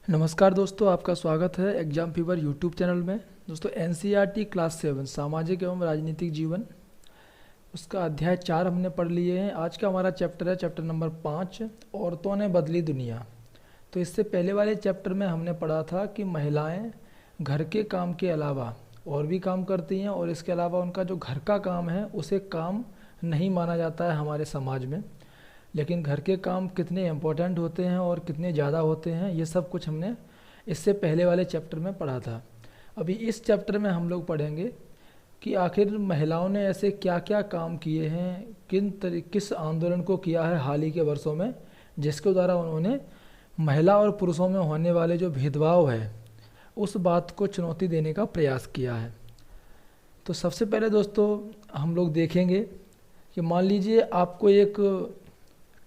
नमस्कार दोस्तों, आपका स्वागत है एग्जाम फीवर यूट्यूब चैनल में। दोस्तों एनसीईआरटी क्लास 7 सामाजिक एवं राजनीतिक जीवन उसका अध्याय 4 हमने पढ़ लिए हैं। आज का हमारा चैप्टर है चैप्टर नंबर 5, औरतों ने बदली दुनिया। तो इससे पहले वाले चैप्टर में हमने पढ़ा था कि महिलाएं घर के काम के अलावा और भी काम करती हैं और इसके अलावा उनका जो घर का काम है उसे काम नहीं माना जाता है हमारे समाज में। लेकिन घर के काम कितने इम्पोर्टेंट होते हैं और कितने ज़्यादा होते हैं, ये सब कुछ हमने इससे पहले वाले चैप्टर में पढ़ा था। अभी इस चैप्टर में हम लोग पढ़ेंगे कि आखिर महिलाओं ने ऐसे क्या क्या काम किए हैं, किस आंदोलन को किया है हाल ही के वर्षों में, जिसके द्वारा उन्होंने महिला और पुरुषों में होने वाले जो भेदभाव है उस बात को चुनौती देने का प्रयास किया है। तो सबसे पहले दोस्तों हम लोग देखेंगे कि मान लीजिए आपको एक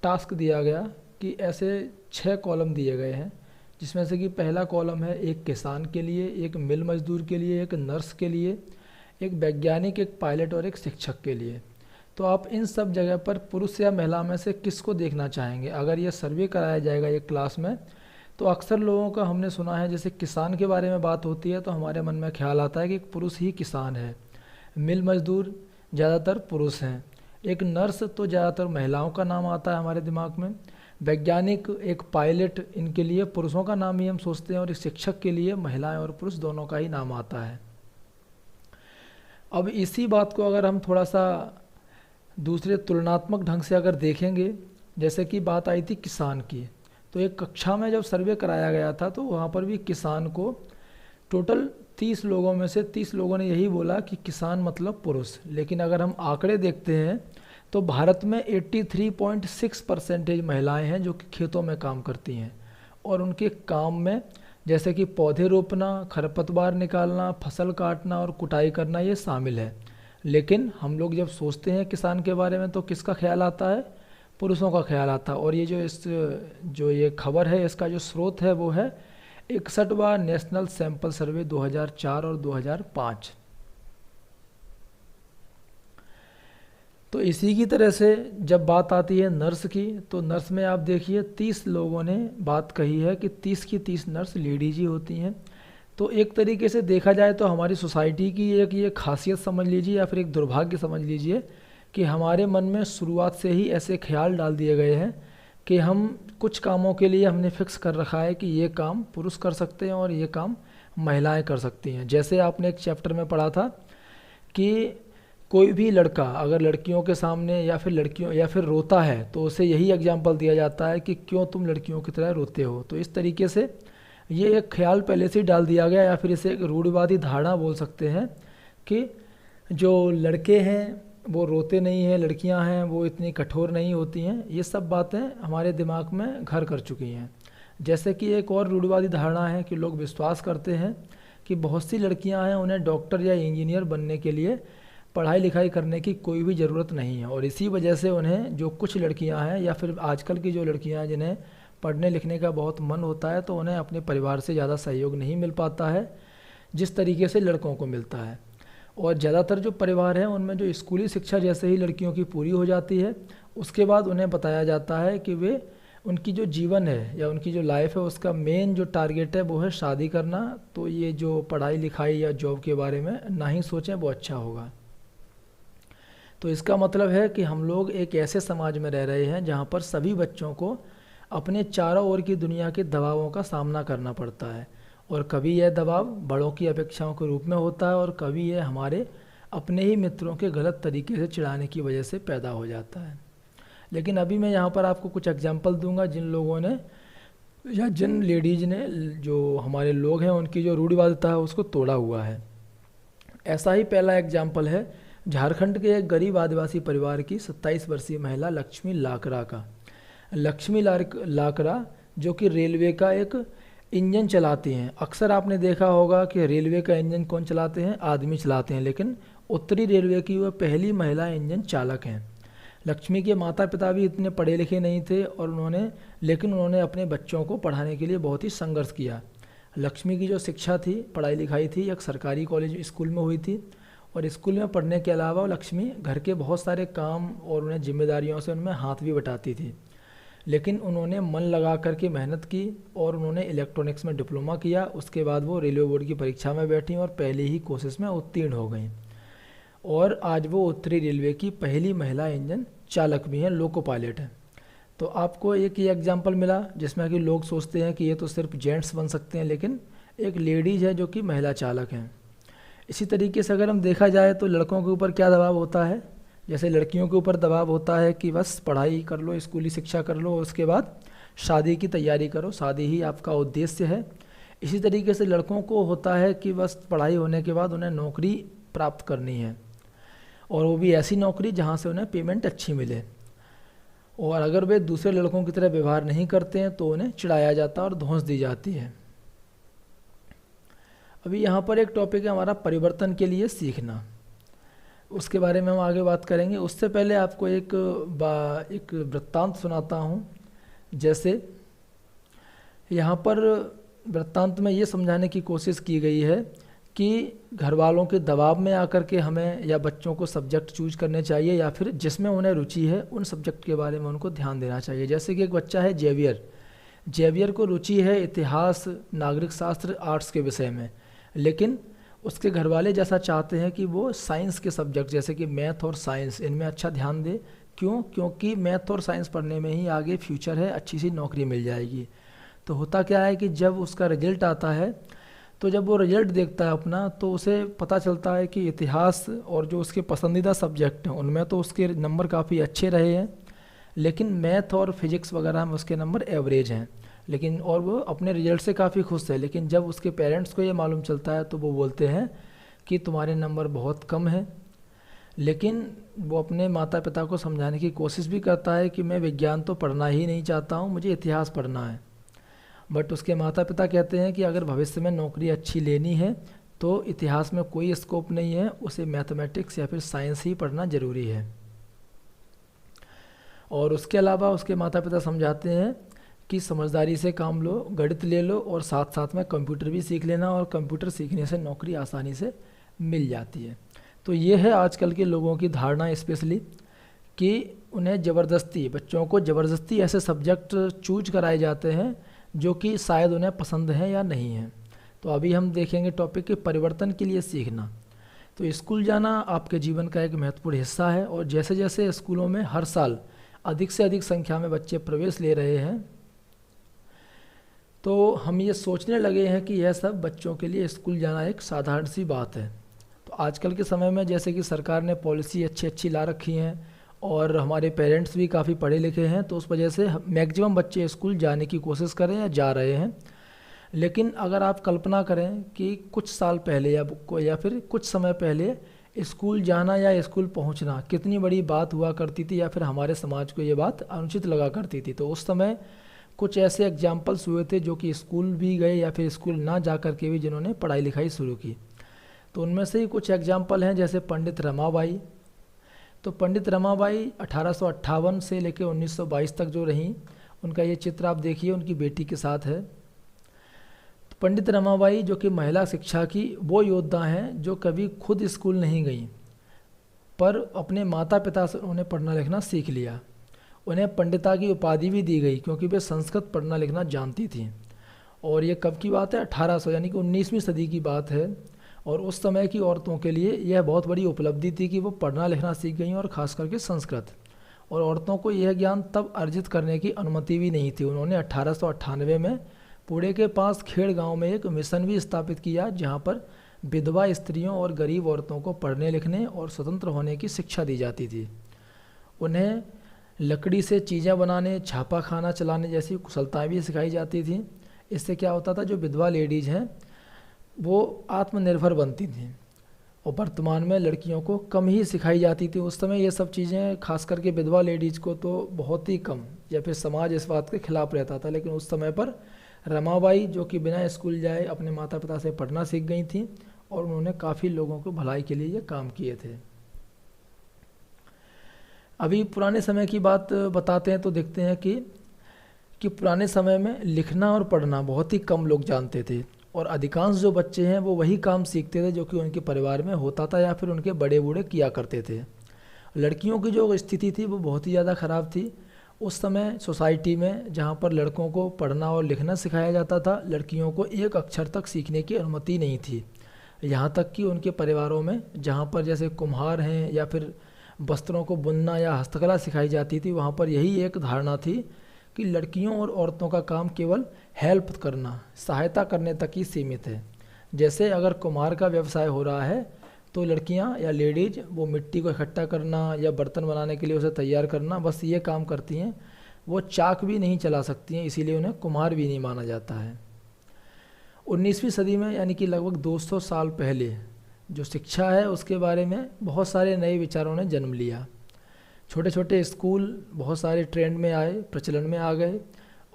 टास्क दिया गया कि ऐसे 6 कॉलम दिए गए हैं, जिसमें से कि पहला कॉलम है एक किसान के लिए, एक मिल मजदूर के लिए, एक नर्स के लिए, एक वैज्ञानिक, एक पायलट और एक शिक्षक के लिए। तो आप इन सब जगह पर पुरुष या महिला में से किसको देखना चाहेंगे? अगर ये सर्वे कराया जाएगा एक क्लास में, तो अक्सर लोगों का हमने सुना है, जैसे किसान के बारे में बात होती है तो हमारे मन में ख्याल आता है कि एक पुरुष ही किसान है। मिल मजदूर ज़्यादातर पुरुष हैं। एक नर्स तो ज़्यादातर महिलाओं का नाम आता है हमारे दिमाग में। वैज्ञानिक, एक पायलट, इनके लिए पुरुषों का नाम ही हम सोचते हैं और एक शिक्षक के लिए महिलाएं और पुरुष दोनों का ही नाम आता है। अब इसी बात को अगर हम थोड़ा सा दूसरे तुलनात्मक ढंग से अगर देखेंगे, जैसे कि बात आई थी किसान की, तो एक कक्षा में जब सर्वे कराया गया था तो वहाँ पर भी किसान को टोटल 30 लोगों में से 30 लोगों ने यही बोला कि किसान मतलब पुरुष। लेकिन अगर हम आंकड़े देखते हैं तो भारत में 83.6% महिलाएं हैं जो कि खेतों में काम करती हैं और उनके काम में जैसे कि पौधे रोपना, खरपतवार निकालना, फसल काटना और कुटाई करना ये शामिल है। लेकिन हम लोग जब सोचते हैं किसान के बारे में तो किसका ख्याल आता है? पुरुषों का ख्याल आता है। और ये जो ये खबर है इसका जो स्रोत है वो है 61वां नेशनल सैंपल सर्वे 2004 और 2005। तो इसी की तरह से जब बात आती है नर्स की, तो नर्स में आप देखिए 30 लोगों ने बात कही है कि 30 की 30 नर्स लेडीज ही होती हैं। तो एक तरीके से देखा जाए तो हमारी सोसाइटी की एक ये खासियत समझ लीजिए या फिर एक दुर्भाग्य समझ लीजिए कि हमारे मन में शुरुआत से ही ऐसे ख्याल डाल दिए गए हैं कि हम कुछ कामों के लिए हमने फिक्स कर रखा है कि ये काम पुरुष कर सकते हैं और ये काम महिलाएं कर सकती हैं। जैसे आपने एक चैप्टर में पढ़ा था कि कोई भी लड़का अगर लड़कियों के सामने या फिर रोता है तो उसे यही एग्जाम्पल दिया जाता है कि क्यों तुम लड़कियों की तरह रोते हो। तो इस तरीके से ये एक ख्याल पहले से ही डाल दिया गया, या फिर इसे एक रूढ़िवादी धारणा बोल सकते हैं कि जो लड़के हैं वो रोते नहीं हैं, लड़कियां हैं वो इतनी कठोर नहीं होती हैं। ये सब बातें हमारे दिमाग में घर कर चुकी हैं। जैसे कि एक और रूढ़िवादी धारणा है कि लोग विश्वास करते हैं कि बहुत सी लड़कियां हैं, उन्हें डॉक्टर या इंजीनियर बनने के लिए पढ़ाई लिखाई करने की कोई भी ज़रूरत नहीं है। और इसी वजह से उन्हें जो कुछ लड़कियां हैं या फिर आजकल की जो लड़कियां हैं जिन्हें पढ़ने लिखने का बहुत मन होता है, तो उन्हें अपने परिवार से ज़्यादा सहयोग नहीं मिल पाता है जिस तरीके से लड़कों को मिलता है। और ज़्यादातर जो परिवार हैं उनमें जो स्कूली शिक्षा जैसे ही लड़कियों की पूरी हो जाती है, उसके बाद उन्हें बताया जाता है कि वे उनकी जो जीवन है या उनकी जो लाइफ है उसका मेन जो टारगेट है वो है शादी करना। तो ये जो पढ़ाई लिखाई या जॉब के बारे में ना ही सोचें, वो अच्छा होगा। तो इसका मतलब है कि हम लोग एक ऐसे समाज में रह रहे हैं जहाँ पर सभी बच्चों को अपने चारों ओर की दुनिया के दबावों का सामना करना पड़ता है। और कभी यह दबाव बड़ों की अपेक्षाओं के रूप में होता है और कभी यह हमारे अपने ही मित्रों के गलत तरीके से चिढ़ाने की वजह से पैदा हो जाता है। लेकिन अभी मैं यहाँ पर आपको कुछ एग्जांपल दूंगा जिन लोगों ने या जिन लेडीज़ ने, जो हमारे लोग हैं, उनकी जो रूढ़िवादिता है उसको तोड़ा हुआ है। ऐसा ही पहला एग्जाम्पल है झारखंड के एक गरीब आदिवासी परिवार की 27 वर्षीय महिला लक्ष्मी लाकरा का। लक्ष्मी लाकरा जो कि रेलवे का एक इंजन चलाती हैं। अक्सर आपने देखा होगा कि रेलवे का इंजन कौन चलाते हैं? आदमी चलाते हैं, लेकिन उत्तरी रेलवे की वह पहली महिला इंजन चालक हैं। लक्ष्मी के माता पिता भी इतने पढ़े लिखे नहीं थे और उन्होंने अपने बच्चों को पढ़ाने के लिए बहुत ही संघर्ष किया। लक्ष्मी की जो शिक्षा थी, पढ़ाई लिखाई थी, एक सरकारी कॉलेज स्कूल में हुई थी और स्कूल में पढ़ने के अलावा लक्ष्मी घर के बहुत सारे काम और उन्हें जिम्मेदारियों से उनमें हाथ भी बटाती थी। लेकिन उन्होंने मन लगा कर के मेहनत की और उन्होंने इलेक्ट्रॉनिक्स में डिप्लोमा किया। उसके बाद वो रेलवे बोर्ड की परीक्षा में बैठी और पहले ही कोशिश में उत्तीर्ण हो गई और आज वो उत्तरी रेलवे की पहली महिला इंजन चालक भी हैं, लोको पायलट हैं। तो आपको एक ये एग्जाम्पल मिला जिसमें कि लोग सोचते हैं कि ये तो सिर्फ जेंट्स बन सकते हैं, लेकिन एक लेडीज़ है जो कि महिला चालक हैं। इसी तरीके से अगर हम देखा जाए तो लड़कों के ऊपर क्या दबाव होता है, जैसे लड़कियों के ऊपर दबाव होता है कि बस पढ़ाई कर लो, स्कूली शिक्षा कर लो, उसके बाद शादी की तैयारी करो, शादी ही आपका उद्देश्य है। इसी तरीके से लड़कों को होता है कि बस पढ़ाई होने के बाद उन्हें नौकरी प्राप्त करनी है और वो भी ऐसी नौकरी जहाँ से उन्हें पेमेंट अच्छी मिले, और अगर वे दूसरे लड़कों की तरह व्यवहार नहीं करते हैं तो उन्हें चिढ़ाया जाता है और धौंस दी जाती है। अभी यहाँ पर एक टॉपिक है हमारा परिवर्तन के लिए सीखना, उसके बारे में हम आगे बात करेंगे। उससे पहले आपको एक वृत्तांत सुनाता हूँ। जैसे यहाँ पर वृत्तांत में ये समझाने की कोशिश की गई है कि घर वालों के दबाव में आकर के हमें या बच्चों को सब्जेक्ट चूज करने चाहिए या फिर जिसमें उन्हें रुचि है उन सब्जेक्ट के बारे में उनको ध्यान देना चाहिए। जैसे कि एक बच्चा है जेवियर को रुचि है इतिहास, नागरिक शास्त्र, आर्ट्स के विषय में, लेकिन उसके घर वाले जैसा चाहते हैं कि वो साइंस के सब्जेक्ट जैसे कि मैथ और साइंस इनमें अच्छा ध्यान दे। क्यों? क्योंकि मैथ और साइंस पढ़ने में ही आगे फ्यूचर है, अच्छी सी नौकरी मिल जाएगी। तो होता क्या है कि जब उसका रिजल्ट आता है तो जब वो रिजल्ट देखता है अपना तो उसे पता चलता है कि इतिहास और जो उसके पसंदीदा सब्जेक्ट हैं उनमें तो उसके नंबर काफ़ी अच्छे रहे हैं, लेकिन मैथ और फिजिक्स वगैरह में उसके नंबर एवरेज हैं, लेकिन और वो अपने रिजल्ट से काफ़ी खुश है। लेकिन जब उसके पेरेंट्स को ये मालूम चलता है तो वो बोलते हैं कि तुम्हारे नंबर बहुत कम हैं। लेकिन वो अपने माता पिता को समझाने की कोशिश भी करता है कि मैं विज्ञान तो पढ़ना ही नहीं चाहता हूँ, मुझे इतिहास पढ़ना है। बट उसके माता पिता कहते हैं कि अगर भविष्य में नौकरी अच्छी लेनी है तो इतिहास में कोई स्कोप नहीं है, उसे मैथमेटिक्स या फिर साइंस ही पढ़ना ज़रूरी है। और उसके अलावा उसके माता पिता समझाते हैं कि समझदारी से काम लो, गणित ले लो और साथ साथ में कंप्यूटर भी सीख लेना, और कंप्यूटर सीखने से नौकरी आसानी से मिल जाती है। तो ये है आजकल के लोगों की धारणा, स्पेशली कि उन्हें ज़बरदस्ती, बच्चों को ज़बरदस्ती ऐसे सब्जेक्ट चूज कराए जाते हैं जो कि शायद उन्हें पसंद है या नहीं है। तो अभी हम देखेंगे टॉपिक के परिवर्तन के लिए सीखना। तो स्कूल जाना आपके जीवन का एक महत्वपूर्ण हिस्सा है, और जैसे जैसे स्कूलों में हर साल अधिक से अधिक संख्या में बच्चे प्रवेश ले रहे हैं तो हम ये सोचने लगे हैं कि यह सब बच्चों के लिए स्कूल जाना एक साधारण सी बात है। तो आजकल के समय में जैसे कि सरकार ने पॉलिसी अच्छी अच्छी ला रखी हैं और हमारे पेरेंट्स भी काफ़ी पढ़े लिखे हैं, तो उस वजह से मैक्सिमम बच्चे स्कूल जाने की कोशिश कर रहे हैं या जा रहे हैं। लेकिन अगर आप कल्पना करें कि कुछ साल पहले या फिर कुछ समय पहले स्कूल जाना या स्कूल पहुंचना कितनी बड़ी बात हुआ करती थी, या फिर हमारे समाज को ये बात अनुचित लगा करती थी। तो उस समय कुछ ऐसे एग्जाम्पल्स हुए थे जो कि स्कूल भी गए या फिर स्कूल ना जा कर के भी जिन्होंने पढ़ाई लिखाई शुरू की। तो उनमें से ही कुछ एग्जाम्पल हैं, जैसे पंडित रमाबाई। तो पंडित रमाबाई 1858 से लेकर 1922 तक जो रहीं, उनका ये चित्र आप देखिए, उनकी बेटी के साथ है। तो पंडित रमाबाई जो कि महिला शिक्षा की वो योद्धा हैं जो कभी खुद स्कूल नहीं गई, पर अपने माता पिता से उन्होंने पढ़ना लिखना सीख लिया। उन्हें पंडिता की उपाधि भी दी गई क्योंकि वे संस्कृत पढ़ना लिखना जानती थीं। और ये कब की बात है? 1800 यानी कि 19वीं सदी की बात है। और उस समय की औरतों के लिए यह बहुत बड़ी उपलब्धि थी कि वो पढ़ना लिखना सीख गई, और ख़ास करके संस्कृत। और औरतों को यह ज्ञान तब अर्जित करने की अनुमति भी नहीं थी। उन्होंने 1898 में पुणे के पास खेड़ गांव में एक मिशन भी स्थापित किया जहां पर विधवा स्त्रियों और गरीब औरतों को पढ़ने लिखने और स्वतंत्र होने की शिक्षा दी जाती थी। उन्हें लकड़ी से चीज़ें बनाने, छापा खाना चलाने जैसी कुशलताएँ भी सिखाई जाती थीं। इससे क्या होता था, जो विधवा लेडीज़ हैं वो आत्मनिर्भर बनती थीं, और वर्तमान में लड़कियों को कम ही सिखाई जाती थी। उस समय ये सब चीज़ें खास करके विधवा लेडीज़ को तो बहुत ही कम, या फिर समाज इस बात के खिलाफ रहता था। लेकिन उस समय पर रमाबाई जो कि बिना स्कूल जाए अपने माता पिता से पढ़ना सीख गई थी, और उन्होंने काफ़ी लोगों को भलाई के लिए ये काम किए थे। अभी पुराने समय की बात बताते हैं तो देखते हैं कि पुराने समय में लिखना और पढ़ना बहुत ही कम लोग जानते थे, और अधिकांश जो बच्चे हैं वो वही काम सीखते थे जो कि उनके परिवार में होता था या फिर उनके बड़े बूढ़े किया करते थे। लड़कियों की जो स्थिति थी वो बहुत ही ज़्यादा ख़राब थी। उस समय सोसाइटी में जहाँ पर लड़कों को पढ़ना और लिखना सिखाया जाता था, लड़कियों को एक अक्षर तक सीखने की अनुमति नहीं थी। यहाँ तक कि उनके परिवारों में जहाँ पर जैसे कुम्हार हैं या फिर वस्त्रों को बुनना या हस्तकला सिखाई जाती थी, वहाँ पर यही एक धारणा थी कि लड़कियों और औरतों का काम केवल हेल्प करना, सहायता करने तक ही सीमित है। जैसे अगर कुम्हार का व्यवसाय हो रहा है तो लड़कियां या लेडीज वो मिट्टी को इकट्ठा करना या बर्तन बनाने के लिए उसे तैयार करना, बस ये काम करती हैं। वो चाक भी नहीं चला सकती हैं, इसीलिए उन्हें कुम्हार भी नहीं माना जाता है। 19वीं सदी में यानी कि लगभग 200 साल पहले जो शिक्षा है उसके बारे में बहुत सारे नए विचारों ने जन्म लिया। छोटे छोटे स्कूल बहुत सारे ट्रेंड में आए, प्रचलन में आ गए,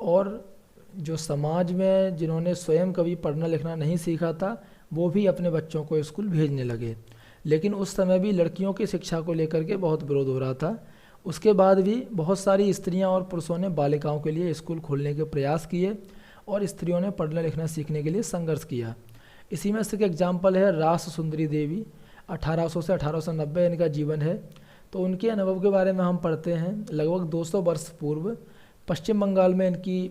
और जो समाज में जिन्होंने स्वयं कभी पढ़ना लिखना नहीं सीखा था वो भी अपने बच्चों को स्कूल भेजने लगे। लेकिन उस समय भी लड़कियों की शिक्षा को लेकर के बहुत विरोध हो रहा था। उसके बाद भी बहुत सारी स्त्रियां और पुरुषों ने बालिकाओं के लिए स्कूल खोलने के प्रयास किए और स्त्रियों ने पढ़ना लिखना सीखने के लिए संघर्ष किया। इसी में से एक एग्जाम्पल है रास सुंदरी देवी, 1800 से 1890 इनका जीवन है। तो उनके अनुभव के बारे में हम पढ़ते हैं। लगभग 200 वर्ष पूर्व पश्चिम बंगाल में इनकी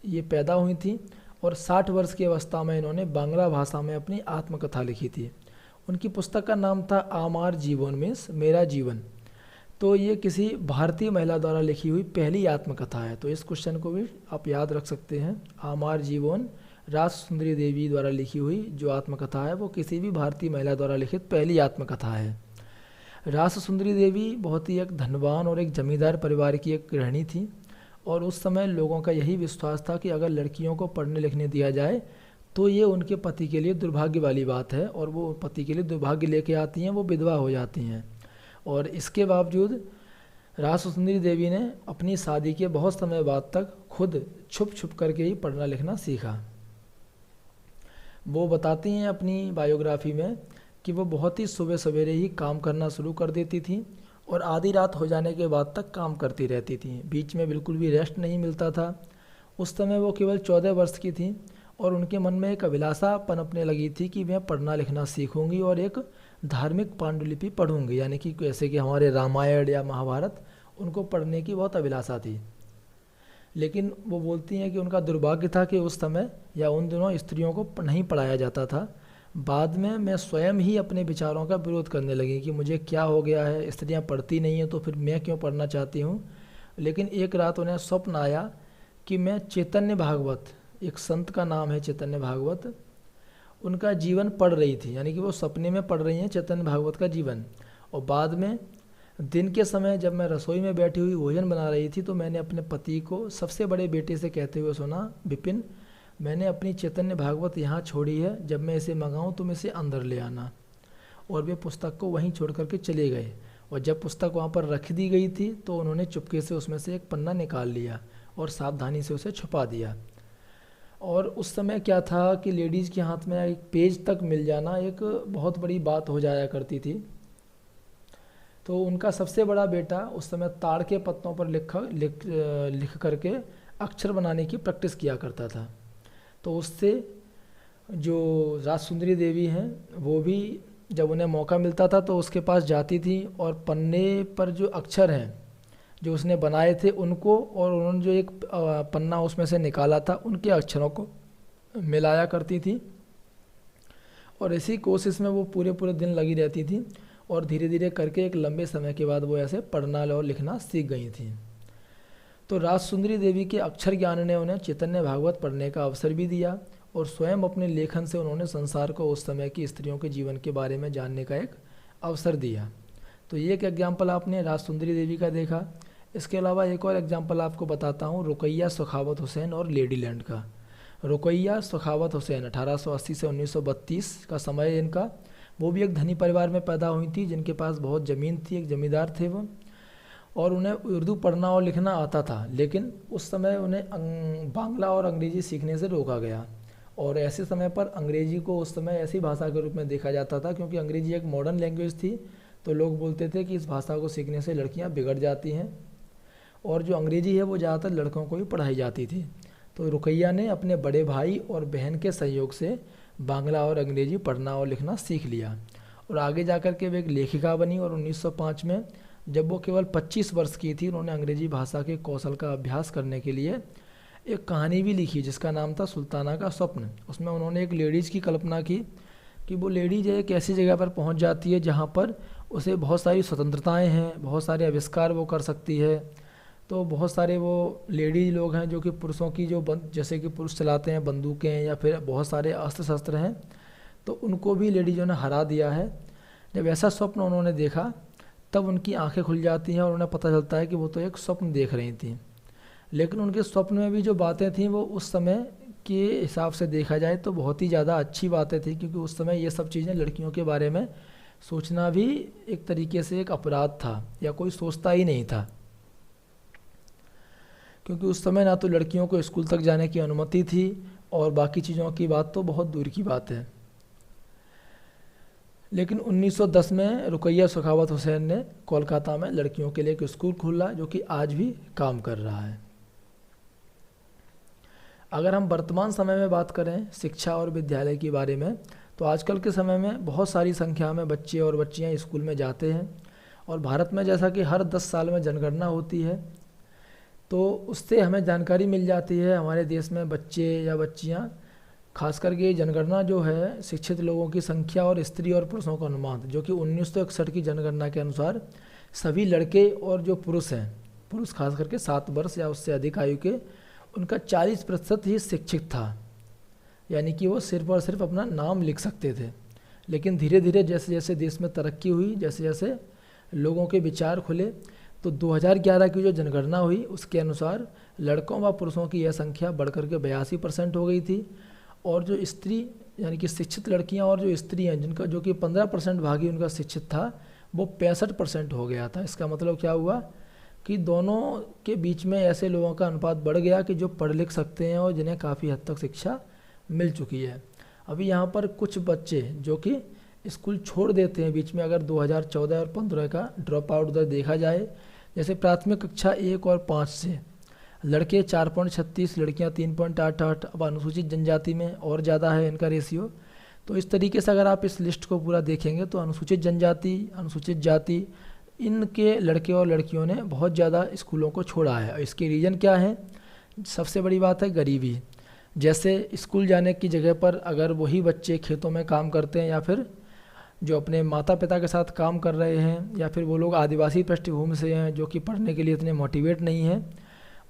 ये पैदा हुई थी और 60 वर्ष की अवस्था में इन्होंने बांग्ला भाषा में अपनी आत्मकथा लिखी थी। उनकी पुस्तक का नाम था आमार जीवन मीन्स मेरा जीवन। तो ये किसी भारतीय महिला द्वारा लिखी हुई पहली आत्मकथा है। तो इस क्वेश्चन को भी आप याद रख सकते हैं। आमार जीवन रास सुंदरी देवी द्वारा लिखी हुई जो आत्मकथा है वो किसी भी भारतीय महिला द्वारा लिखित पहली आत्मकथा है। रास सुंदरी देवी बहुत ही एक धनवान और एक जमींदार परिवार की एक गृहिणी थी और उस समय लोगों का यही विश्वास था कि अगर लड़कियों को पढ़ने लिखने दिया जाए तो ये उनके पति के लिए दुर्भाग्य वाली बात है और वो पति के लिए दुर्भाग्य लेके आती हैं, वो विधवा हो जाती हैं। और इसके बावजूद रास सुंदरी देवी ने अपनी शादी के बहुत समय बाद तक खुद छुप छुप करके ही पढ़ना लिखना सीखा। वो बताती हैं अपनी बायोग्राफी में कि वो बहुत ही सुबह सवेरे ही काम करना शुरू कर देती थी और आधी रात हो जाने के बाद तक काम करती रहती थी, बीच में बिल्कुल भी रेस्ट नहीं मिलता था। उस समय वो केवल 14 वर्ष की थी और उनके मन में एक अभिलाषा पनपने लगी थी कि मैं पढ़ना लिखना सीखूंगी और एक धार्मिक पांडुलिपि पढ़ूंगी, यानी कि जैसे कि हमारे रामायण या महाभारत, उनको पढ़ने की बहुत अभिलाषा थी। लेकिन वो बोलती हैं कि उनका दुर्भाग्य था कि उस समय या उन दिनों स्त्रियों को नहीं पढ़ाया जाता था। बाद में मैं स्वयं ही अपने विचारों का विरोध करने लगी कि मुझे क्या हो गया है, स्त्रियां पढ़ती नहीं हैं तो फिर मैं क्यों पढ़ना चाहती हूँ। लेकिन एक रात उन्हें स्वप्न आया कि मैं चैतन्य भागवत, एक संत का नाम है चैतन्य भागवत, उनका जीवन पढ़ रही थी, यानी कि वो सपने में पढ़ रही हैं चैतन्य भागवत का जीवन। और बाद में दिन के समय जब मैं रसोई में बैठी हुई भोजन बना रही थी तो मैंने अपने पति को सबसे बड़े बेटे से कहते हुए सुना, विपिन मैंने अपनी चैतन्य भागवत यहाँ छोड़ी है, जब मैं इसे मंगाऊँ तुम इसे अंदर ले आना। और वे पुस्तक को वहीं छोड़ करके चले गए और जब पुस्तक वहाँ पर रख दी गई थी तो उन्होंने चुपके से उसमें से एक पन्ना निकाल लिया और सावधानी से उसे छुपा दिया। और उस समय क्या था कि लेडीज़ के हाथ में एक पेज तक मिल जाना एक बहुत बड़ी बात हो जाया करती थी। तो उनका सबसे बड़ा बेटा उस समय ताड़ के पत्तों पर लिख करके अक्षर बनाने की प्रैक्टिस किया करता था। तो उससे जो रास सुंदरी देवी हैं वो भी जब उन्हें मौका मिलता था तो उसके पास जाती थी और पन्ने पर जो अक्षर हैं जो उसने बनाए थे उनको और उन्होंने जो एक पन्ना उसमें से निकाला था उनके अक्षरों को मिलाया करती थी। और इसी कोशिश में वो पूरे पूरे दिन लगी रहती थी और धीरे धीरे करके एक लंबे समय के बाद वो ऐसे पढ़ना और लिखना सीख गई थी। तो रास सुंदरी देवी के अक्षर ज्ञान ने उन्हें चैतन्य भागवत पढ़ने का अवसर भी दिया और स्वयं अपने लेखन से उन्होंने संसार को उस समय की स्त्रियों के जीवन के बारे में जानने का एक अवसर दिया। तो ये एक एग्जाम्पल आपने रास सुंदरी देवी का देखा। इसके अलावा एक और एग्जाम्पल आपको बताता हूँ रुकैया सखावत हुसैन और लेडी लैंड का। रुकैया सखावत हुसैन 1880 से 1932 का समय है इनका। वो भी एक धनी परिवार में पैदा हुई थी जिनके पास बहुत ज़मीन थी, एक ज़मींदार थे वो, और उन्हें उर्दू पढ़ना और लिखना आता था। लेकिन उस समय उन्हें बांग्ला और अंग्रेज़ी सीखने से रोका गया और ऐसे समय पर अंग्रेज़ी को उस समय ऐसी भाषा के रूप में देखा जाता था क्योंकि अंग्रेज़ी एक मॉडर्न लैंग्वेज थी। तो लोग बोलते थे कि इस भाषा को सीखने से लड़कियां बिगड़ जाती हैं और जो अंग्रेज़ी है वो ज़्यादातर लड़कों को ही पढ़ाई जाती थी। तो रुकैया ने अपने बड़े भाई और बहन के सहयोग से बांग्ला और अंग्रेज़ी पढ़ना और लिखना सीख लिया और आगे जाकर के वे एक लेखिका बनी और 1905 में जब वो केवल 25 वर्ष की थी, उन्होंने अंग्रेजी भाषा के कौशल का अभ्यास करने के लिए एक कहानी भी लिखी जिसका नाम था सुल्ताना का स्वप्न। उसमें उन्होंने एक लेडीज़ की कल्पना की कि वो लेडीज एक ऐसी जगह पर पहुंच जाती है जहां पर उसे बहुत सारी स्वतंत्रताएं हैं, बहुत सारे आविष्कार वो कर सकती है। तो बहुत सारे वो लेडीज लोग हैं जो कि पुरुषों की जो जैसे कि पुरुष चलाते हैं बंदूकें या फिर बहुत सारे अस्त्र शस्त्र हैं, तो उनको भी लेडीज़ों ने हरा दिया है। जब ऐसा स्वप्न उन्होंने देखा तब उनकी आंखें खुल जाती हैं और उन्हें पता चलता है कि वो तो एक स्वप्न देख रही थी। लेकिन उनके स्वप्न में भी जो बातें थीं वो उस समय के हिसाब से देखा जाए तो बहुत ही ज़्यादा अच्छी बातें थी, क्योंकि उस समय ये सब चीज़ें लड़कियों के बारे में सोचना भी एक तरीके से एक अपराध था या कोई सोचता ही नहीं था, क्योंकि उस समय ना तो लड़कियों को स्कूल तक जाने की अनुमति थी और बाकी चीज़ों की बात तो बहुत दूर की बात है। लेकिन 1910 में रुकैया सखावत हुसैन ने कोलकाता में लड़कियों के लिए एक स्कूल खोला जो कि आज भी काम कर रहा है। अगर हम वर्तमान समय में बात करें शिक्षा और विद्यालय के बारे में, तो आजकल के समय में बहुत सारी संख्या में बच्चे और बच्चियां स्कूल में जाते हैं। और भारत में जैसा कि हर 10 साल में जनगणना होती है, तो उससे हमें जानकारी मिल जाती है हमारे देश में बच्चे या बच्चियां, खास करके जनगणना जो है शिक्षित लोगों की संख्या और स्त्री और पुरुषों का अनुपात, जो कि 1961 की जनगणना के अनुसार सभी लड़के और जो पुरुष हैं, पुरुष खास करके 7 वर्ष या उससे अधिक आयु के, उनका 40% ही शिक्षित था, यानी कि वो सिर्फ और सिर्फ अपना नाम लिख सकते थे। लेकिन धीरे धीरे जैसे जैसे देश में तरक्की हुई, जैसे जैसे लोगों के विचार खुले, तो 2011 की जो जनगणना हुई उसके अनुसार लड़कों व पुरुषों की यह संख्या बढ़कर के 82% हो गई थी। और जो स्त्री यानी कि शिक्षित लड़कियां और जो स्त्री हैं जिनका जो कि 15% भागी उनका शिक्षित था, वो 65% हो गया था। इसका मतलब क्या हुआ कि दोनों के बीच में ऐसे लोगों का अनुपात बढ़ गया कि जो पढ़ लिख सकते हैं और जिन्हें काफ़ी हद तक शिक्षा मिल चुकी है। अभी यहाँ पर कुछ बच्चे जो कि स्कूल छोड़ देते हैं बीच में, अगर 2014 और 15 का ड्रॉप आउट दर देखा जाए, जैसे प्राथमिक कक्षा 1 और 5 से लड़के 4.36, लड़कियाँ 3.88, अब अनुसूचित जनजाति में और ज़्यादा है इनका रेशियो। तो इस तरीके से अगर आप इस लिस्ट को पूरा देखेंगे तो अनुसूचित जनजाति, अनुसूचित जाति, इनके लड़के और लड़कियों ने बहुत ज़्यादा स्कूलों को छोड़ा है। और इसके रीज़न क्या है? सबसे बड़ी बात है गरीबी। जैसे स्कूल जाने की जगह पर अगर वही बच्चे खेतों में काम करते हैं या फिर जो अपने माता पिता के साथ काम कर रहे हैं, या फिर वो लोग आदिवासी पृष्ठभूमि से हैं जो कि पढ़ने के लिए इतने मोटिवेट नहीं हैं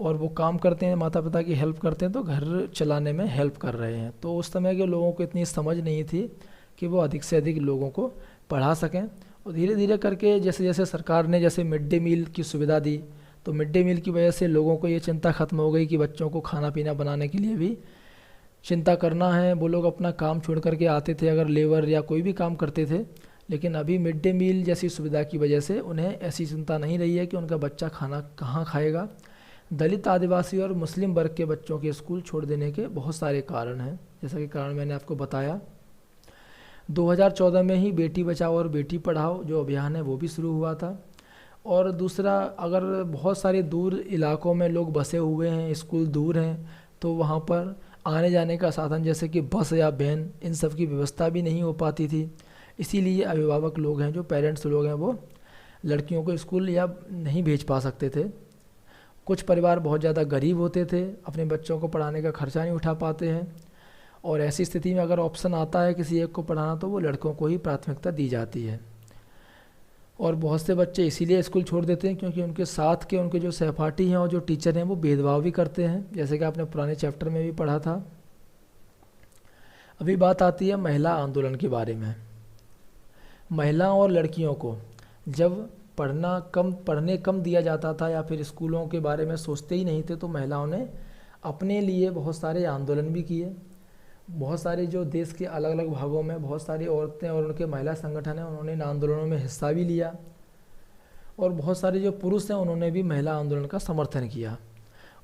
और वो काम करते हैं, माता पिता की हेल्प करते हैं, तो घर चलाने में हेल्प कर रहे हैं, तो उस समय के लोगों को इतनी समझ नहीं थी कि वो अधिक से अधिक लोगों को पढ़ा सकें। और धीरे धीरे करके जैसे जैसे सरकार ने जैसे मिड डे मील की सुविधा दी, तो मिड डे मील की वजह से लोगों को ये चिंता ख़त्म हो गई कि बच्चों को खाना पीना बनाने के लिए भी चिंता करना है। वो लोग अपना काम छोड़ करके आते थे अगर लेबर या कोई भी काम करते थे। लेकिन अभी मिड डे मील जैसी सुविधा की वजह से उन्हें ऐसी चिंता नहीं रही है कि उनका बच्चा खाना कहाँ खाएगा। दलित, आदिवासी और मुस्लिम वर्ग के बच्चों के स्कूल छोड़ देने के बहुत सारे कारण हैं, जैसा कि कारण मैंने आपको बताया। 2014 में ही बेटी बचाओ और बेटी पढ़ाओ जो अभियान है वो भी शुरू हुआ था। और दूसरा, अगर बहुत सारे दूर इलाकों में लोग बसे हुए हैं, स्कूल दूर हैं, तो वहाँ पर आने जाने का साधन जैसे कि बस या वैन, इन सब की व्यवस्था भी नहीं हो पाती थी। इसीलिए अभिभावक लोग हैं, जो पेरेंट्स लोग हैं, वो लड़कियों को स्कूल या नहीं भेज पा सकते थे। कुछ परिवार बहुत ज़्यादा गरीब होते थे, अपने बच्चों को पढ़ाने का खर्चा नहीं उठा पाते हैं, और ऐसी स्थिति में अगर ऑप्शन आता है किसी एक को पढ़ाना तो वो लड़कों को ही प्राथमिकता दी जाती है। और बहुत से बच्चे इसीलिए स्कूल छोड़ देते हैं क्योंकि उनके साथ के उनके जो सहपाठी हैं और जो टीचर हैं वो भेदभाव भी करते हैं, जैसे कि आपने पुराने चैप्टर में भी पढ़ा था। अभी बात आती है महिला आंदोलन के बारे में। महिलाओं और लड़कियों को जब पढ़ने कम दिया जाता था या फिर स्कूलों के बारे में सोचते ही नहीं थे, तो महिलाओं ने अपने लिए बहुत सारे आंदोलन भी किए। बहुत सारे जो देश के अलग अलग भागों में बहुत सारी औरतें और उनके महिला संगठन हैं, उन्होंने इन आंदोलनों में हिस्सा भी लिया। और बहुत सारे जो पुरुष हैं उन्होंने भी महिला आंदोलन का समर्थन किया।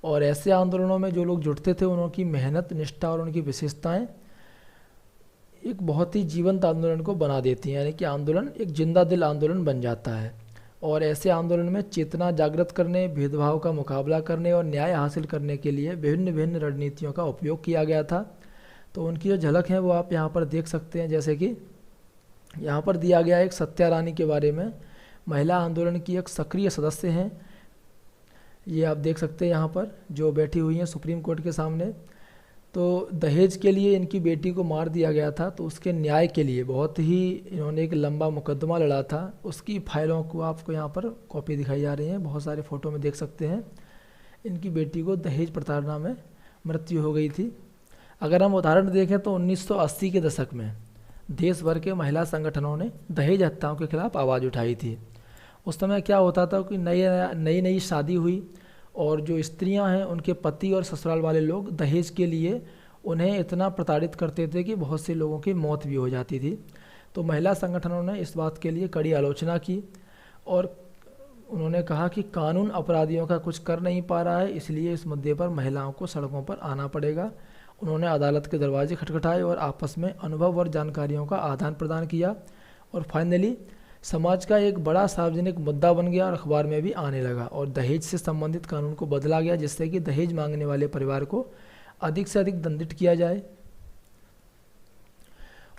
और ऐसे आंदोलनों में जो लोग जुड़ते थे उनकी मेहनत, निष्ठा और उनकी विशेषताएं एक बहुत ही जीवंत आंदोलन को बना देती हैं, यानी कि आंदोलन एक जिंदा दिल आंदोलन बन जाता है। और ऐसे आंदोलन में चेतना जागृत करने, भेदभाव का मुकाबला करने और न्याय हासिल करने के लिए विभिन्न विभिन्न रणनीतियों का उपयोग किया गया था। तो उनकी जो झलक है वो आप यहाँ पर देख सकते हैं, जैसे कि यहाँ पर दिया गया एक सत्या रानी के बारे में। महिला आंदोलन की एक सक्रिय सदस्य हैं। ये आप देख सकते हैं यहाँ पर जो बैठी हुई हैं सुप्रीम कोर्ट के सामने। तो दहेज के लिए इनकी बेटी को मार दिया गया था, तो उसके न्याय के लिए बहुत ही इन्होंने एक लंबा मुकदमा लड़ा था। उसकी फाइलों को आपको यहाँ पर कॉपी दिखाई जा रही है, बहुत सारे फ़ोटो में देख सकते हैं। इनकी बेटी को दहेज प्रताड़ना में मृत्यु हो गई थी। अगर हम उदाहरण देखें तो 1980 के दशक में देश भर के महिला संगठनों ने दहेज हत्याओं के खिलाफ आवाज़ उठाई थी। उस समय क्या होता था कि नई नई शादी हुई और जो स्त्रियां हैं उनके पति और ससुराल वाले लोग दहेज के लिए उन्हें इतना प्रताड़ित करते थे कि बहुत से लोगों की मौत भी हो जाती थी। तो महिला संगठनों ने इस बात के लिए कड़ी आलोचना की और उन्होंने कहा कि कानून अपराधियों का कुछ कर नहीं पा रहा है, इसलिए इस मुद्दे पर महिलाओं को सड़कों पर आना पड़ेगा। उन्होंने अदालत के दरवाजे खटखटाए और आपस में अनुभव और जानकारियों का आदान प्रदान किया और फाइनली समाज का एक बड़ा सार्वजनिक मुद्दा बन गया और अखबार में भी आने लगा और दहेज से संबंधित कानून को बदला गया, जिससे कि दहेज मांगने वाले परिवार को अधिक से अधिक दंडित किया जाए।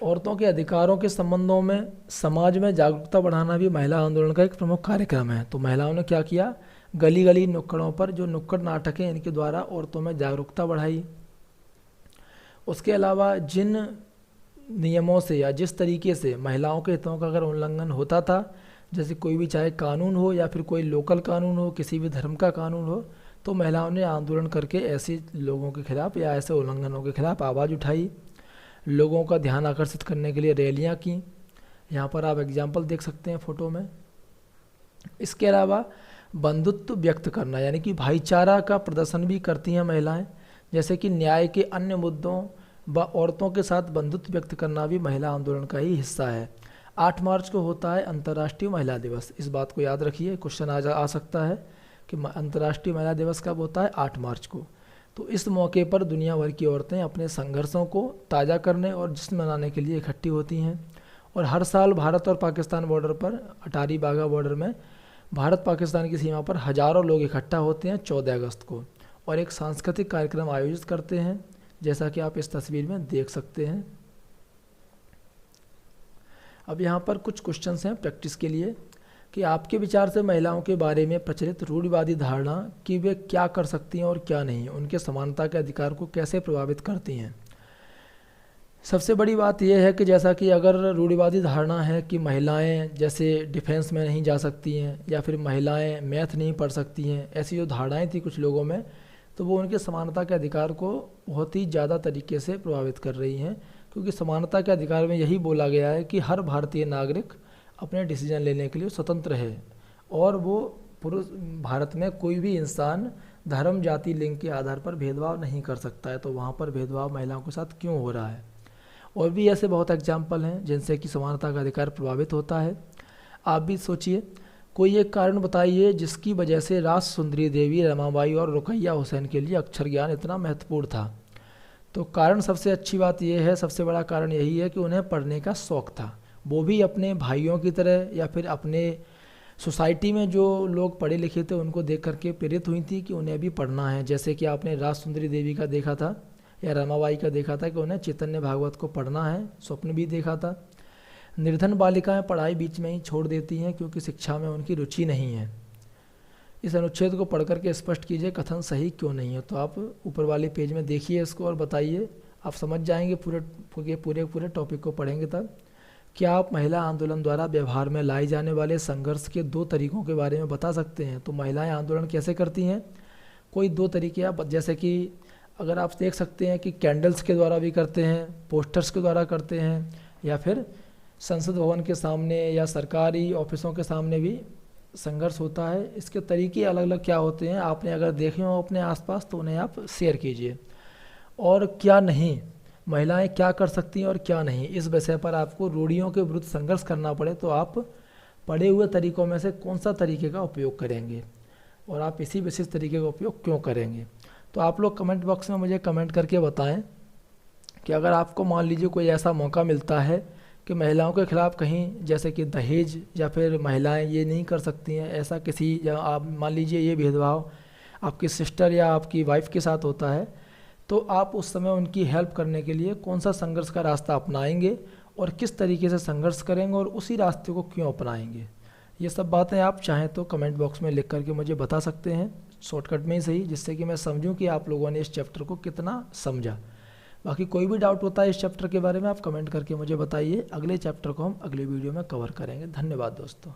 औरतों के अधिकारों के संबंधों में समाज में जागरूकता बढ़ाना भी महिला आंदोलन का एक प्रमुख कार्यक्रम है। तो महिलाओं ने क्या किया, गली गली नुक्कड़ों पर जो नुक्कड़ नाटक हैं इनके द्वारा औरतों में जागरूकता बढ़ाई। उसके अलावा जिन नियमों से या जिस तरीके से महिलाओं के हितों का अगर उल्लंघन होता था, जैसे कोई भी चाहे कानून हो या फिर कोई लोकल कानून हो, किसी भी धर्म का कानून हो, तो महिलाओं ने आंदोलन करके ऐसे लोगों के खिलाफ या ऐसे उल्लंघनों के खिलाफ आवाज़ उठाई। लोगों का ध्यान आकर्षित करने के लिए रैलियां की। यहाँ पर आप एग्जाम्पल देख सकते हैं फ़ोटो में। इसके अलावा बंधुत्व व्यक्त करना यानी कि भाईचारा का प्रदर्शन भी करती हैं महिलाएं, जैसे कि न्याय के अन्य मुद्दों व औरतों के साथ बंधुत्व व्यक्त करना भी महिला आंदोलन का ही हिस्सा है। 8 मार्च को होता है अंतर्राष्ट्रीय महिला दिवस। इस बात को याद रखिए, क्वेश्चन आ सकता है कि अंतर्राष्ट्रीय महिला दिवस कब होता है, 8 मार्च को। तो इस मौके पर दुनिया भर की औरतें अपने संघर्षों को ताज़ा करने और जश्न मनाने के लिए इकट्ठी होती हैं। और हर साल भारत और पाकिस्तान बॉर्डर पर अटारी बाघा बॉर्डर में भारत पाकिस्तान की सीमा पर हज़ारों लोग इकट्ठा होते हैं 14 अगस्त को और एक सांस्कृतिक कार्यक्रम आयोजित करते हैं, जैसा कि आप इस तस्वीर में देख सकते हैं। अब यहाँ पर कुछ क्वेश्चंस हैं प्रैक्टिस के लिए कि आपके विचार से महिलाओं के बारे में प्रचलित रूढ़िवादी धारणा कि वे क्या कर सकती हैं और क्या नहीं, उनके समानता के अधिकार को कैसे प्रभावित करती हैं। सबसे बड़ी बात यह है कि जैसा कि अगर रूढ़िवादी धारणा है कि महिलाएं जैसे डिफेंस में नहीं जा सकती हैं या फिर महिलाएं मैथ नहीं पढ़ सकती हैं, ऐसी जो धारणाएं थी कुछ लोगों में, तो वो उनके समानता के अधिकार को बहुत ही ज़्यादा तरीके से प्रभावित कर रही हैं। क्योंकि समानता के अधिकार में यही बोला गया है कि हर भारतीय नागरिक अपने डिसीजन लेने के लिए स्वतंत्र है और वो पुरुष भारत में कोई भी इंसान धर्म, जाति, लिंग के आधार पर भेदभाव नहीं कर सकता है। तो वहाँ पर भेदभाव महिलाओं के साथ क्यों हो रहा है। और भी ऐसे बहुत एग्जाम्पल हैं जिनसे कि समानता का अधिकार प्रभावित होता है। आप भी सोचिए, कोई एक कारण बताइए जिसकी वजह से राज सुंदरी देवी, रमाबाई और रुकैया हुसैन के लिए अक्षर ज्ञान इतना महत्वपूर्ण था। तो कारण सबसे अच्छी बात यह है, सबसे बड़ा कारण यही है कि उन्हें पढ़ने का शौक़ था। वो भी अपने भाइयों की तरह या फिर अपने सोसाइटी में जो लोग पढ़े लिखे थे उनको देख करके प्रेरित हुई थी कि उन्हें भी पढ़ना है। जैसे कि आपने राज सुंदरी देवी का देखा था या रमाबाई का देखा था कि उन्हें चैतन्य भागवत को पढ़ना है, स्वप्न भी देखा था। निर्धन बालिकाएं पढ़ाई बीच में ही छोड़ देती हैं क्योंकि शिक्षा में उनकी रुचि नहीं है। इस अनुच्छेद को पढ़ करके स्पष्ट कीजिए कथन सही क्यों नहीं है। तो आप ऊपर वाले पेज में देखिए इसको और बताइए, आप समझ जाएंगे पूरे टॉपिक को पढ़ेंगे तब। क्या आप महिला आंदोलन द्वारा व्यवहार में लाए जाने वाले संघर्ष के 2 तरीकों के बारे में बता सकते हैं। तो महिलाएं आंदोलन कैसे करती हैं, कोई 2 तरीके आप जैसे कि अगर आप देख सकते हैं कि कैंडल्स के द्वारा भी करते हैं, पोस्टर्स के द्वारा करते हैं, या फिर संसद भवन के सामने या सरकारी ऑफिसों के सामने भी संघर्ष होता है। इसके तरीके अलग अलग क्या होते हैं, आपने अगर देखे हो अपने आसपास तो उन्हें आप शेयर कीजिए। और क्या नहीं, महिलाएं क्या कर सकती हैं और क्या नहीं, इस विषय पर आपको रूढ़ियों के विरुद्ध संघर्ष करना पड़े तो आप पढ़े हुए तरीकों में से कौन सा तरीके का उपयोग करेंगे और आप इसी विशेष तरीके का उपयोग क्यों करेंगे। तो आप लोग कमेंट बॉक्स में मुझे कमेंट करके बताएं कि अगर आपको मान लीजिए कोई ऐसा मौका मिलता है कि महिलाओं के खिलाफ कहीं जैसे कि दहेज या फिर महिलाएं ये नहीं कर सकती हैं, ऐसा किसी या आप मान लीजिए ये भेदभाव आपकी सिस्टर या आपकी वाइफ के साथ होता है, तो आप उस समय उनकी हेल्प करने के लिए कौन सा संघर्ष का रास्ता अपनाएंगे और किस तरीके से संघर्ष करेंगे और उसी रास्ते को क्यों अपनाएंगे, ये सब बातें आप चाहें तो कमेंट बॉक्स में लिख करके मुझे बता सकते हैं, शॉर्टकट में ही सही, जिससे कि मैं समझूं कि आप लोगों ने इस चैप्टर को कितना समझा। बाकी कोई भी डाउट होता है इस चैप्टर के बारे में आप कमेंट करके मुझे बताइए। अगले चैप्टर को हम अगले वीडियो में कवर करेंगे। धन्यवाद दोस्तों।